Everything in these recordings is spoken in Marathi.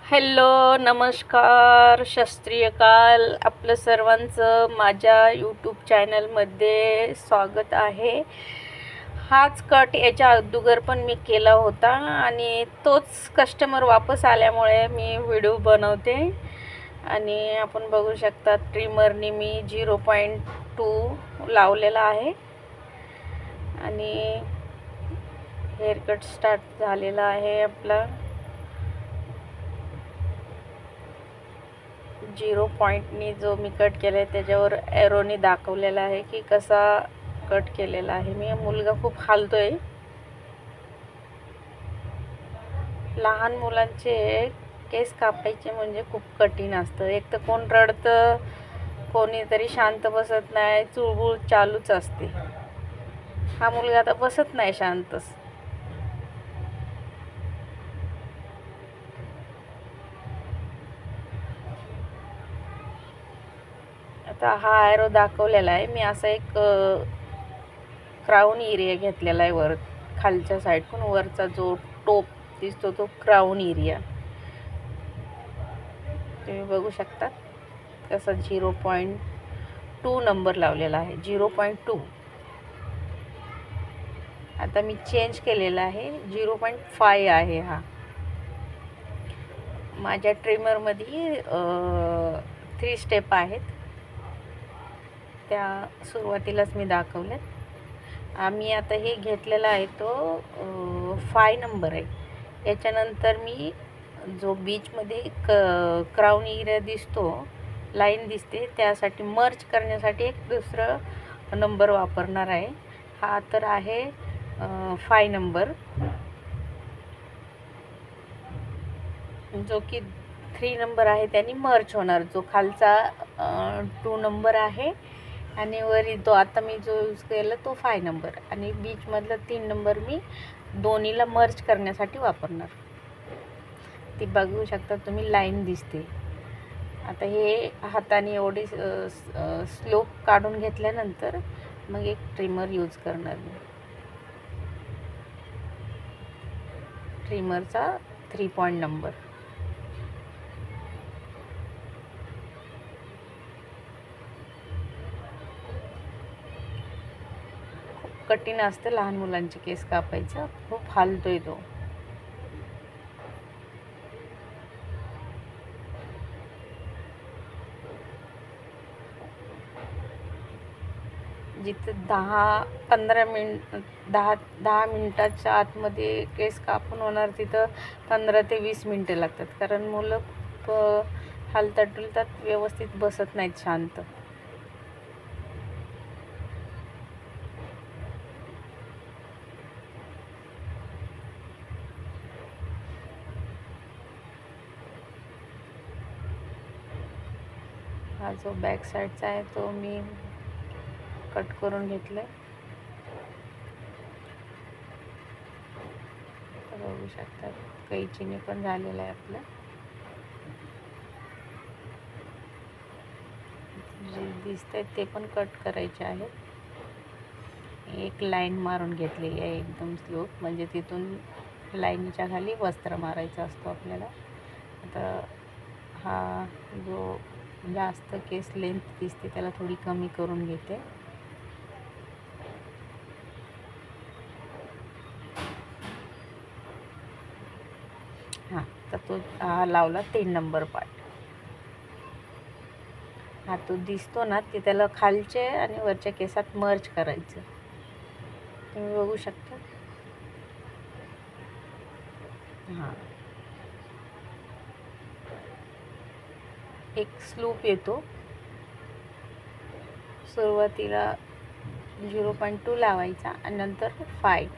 हॅलो, नमस्कार, शास्त्रीयकाल. आपलं सर्वांचं माझ्या यूट्यूब चॅनलमध्ये स्वागत आहे. हाच कट याच्या अगोदर पण मी केला होता आणि तोच कस्टमर वापस आल्यामुळे मी व्हिडिओ बनवते. आणि आपण बघू शकता ट्रिमरने मी 0.2 लावलेला आहे आणि हेअरकट स्टार्ट झालेला आहे आपला. 0 पॉईंटनी जो मी कट केला आहे त्याच्यावर एरोने दाखवलेला आहे की कसा कट केलेला आहे मी. मुलगा खूप हालतोय. लहान मुलांचे केस कापायचे म्हणजे खूप कठीण असतं. एक तर कोण रडतं, कोणीतरी शांत बसत नाही, चुळबुळ चालूच असते. हा मुलगा आता बसत नाही शांतच. आता हा एरो दाखवलेला आहे मी. असा एक क्राऊन एरिया घेतलेला आहे वर खालच्या साईडकडून. वरचा जो टोप दिसतो तो क्राऊन एरिया तुम्ही बघू शकता कसा 0.2 नंबर लावलेला आहे. 0.2. आता मी चेंज केलेला आहे, 0.5 आहे हा. माझ्या ट्रिमरमध्ये 3 स्टेप आहेत, त्या सुरुवातीलाच मी दाखवल्यात. आम्ही आता हे घेतलेला आहे तो 5 नंबर आहे. याच्यानंतर मी जो बीचमध्ये क्राऊन एरिया दिसतो, लाईन दिसते, त्यासाठी मर्ज करण्यासाठी एक दुसरं नंबर वापरणार आहे. हा तर आहे 5 नंबर, जो की 3 नंबर आहे त्याने मर्ज होणार. जो खालचा 2 नंबर आहे आणि वरी तो आता मी जो यूज केला तो 5 नंबर, आणि बीचमधला 3 नंबर मी दोन्हीला मर्ज करण्यासाठी वापरणार. ती बघू शकता तुम्ही, लाईन दिसते. आता हे हाताने एवढी स्लोप काढून घेतल्यानंतर मग एक ट्रिमर यूज करणार मी. ट्रिमरचा 3 पॉईंट नंबर. कठीण असतं लहान मुलांचे केस कापायचं, खूप हालतोय तो. जिथं 10 मिनिटाच्या आतमध्ये केस कापून होणार तिथं 15 ते 20 मिनटं लागतात. कारण मुलं खूप हालतात डुलतात, व्यवस्थित बसत नाहीत शांत. हा जो बॅक साईडचा आहे तो मी कट करून घेतला. बघू शकता कैचीने पण झालेलं आहे आपलं. जे दिसतंय ते पण कट करायचे आहेत. एक लाईन मारून घेतलेली आहे एकदम स्लोप, म्हणजे तिथून लाईनच्या खाली वस्त्र मारायचा असतो आपल्याला. आता हा जो जास्त केस लेंथ दिसते त्याला थोडी कमी करून घेते. हां, तर तो हा लावला 3 नंबर पार्ट. हा तो दिसतो ना, ते त्याला खालचे आणि वरच्या केसात मर्ज करायचं. तुम्ही बघू शकता. हां, एक स्लूप येतो. सुरुवातीला 0.2 लावायचा आणि नंतर 5,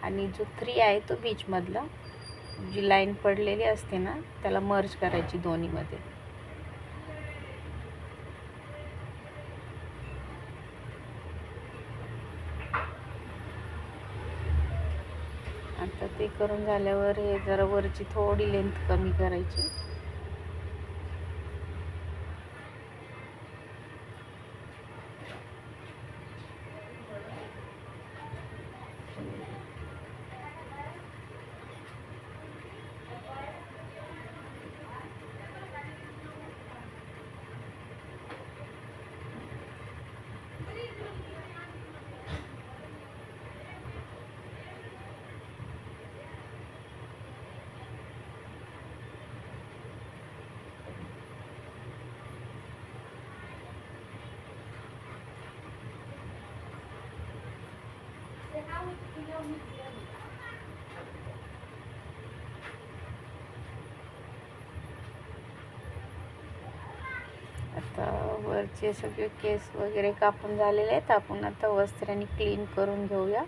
आणि जो 3 आहे तो बीचमधला जी लाईन पडलेली असते ना त्याला मर्ज करायची दोन्हीमध्ये. आता ते करून झाल्यावर हे जरा वरची थोडी लेंथ कमी करायची. आता वरचे सगळे केस वगैरे कापून झालेले आहेत. आपण आता वस्त्राने क्लीन करून घेऊया.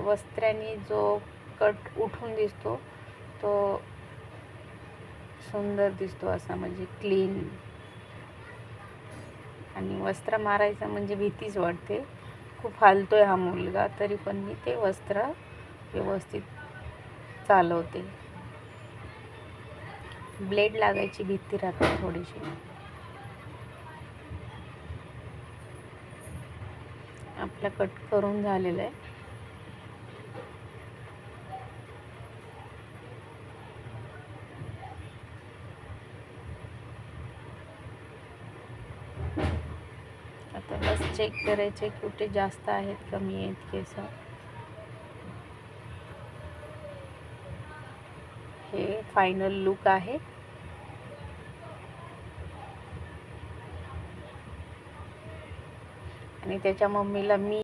वस्त्राने जो कट उठून दिसतो तो सुंदर दिसतो, असा म्हणजे क्लीन. आणि वस्त्र मारायचं म्हणजे भीतीच वाटते. खूप हालतोय हा मुलगा, तरी पण मी ते वस्त्र व्यवस्थित चालवते. ब्लेड लागायची भीती राहते थोडीशी. आपला कट करून झालेला आहे. आता बस चेक करायचे कुठे जास्त आहेत कमी आहेत केस. हे फायनल लुक आहे. आणि त्याच्या मम्मीला मी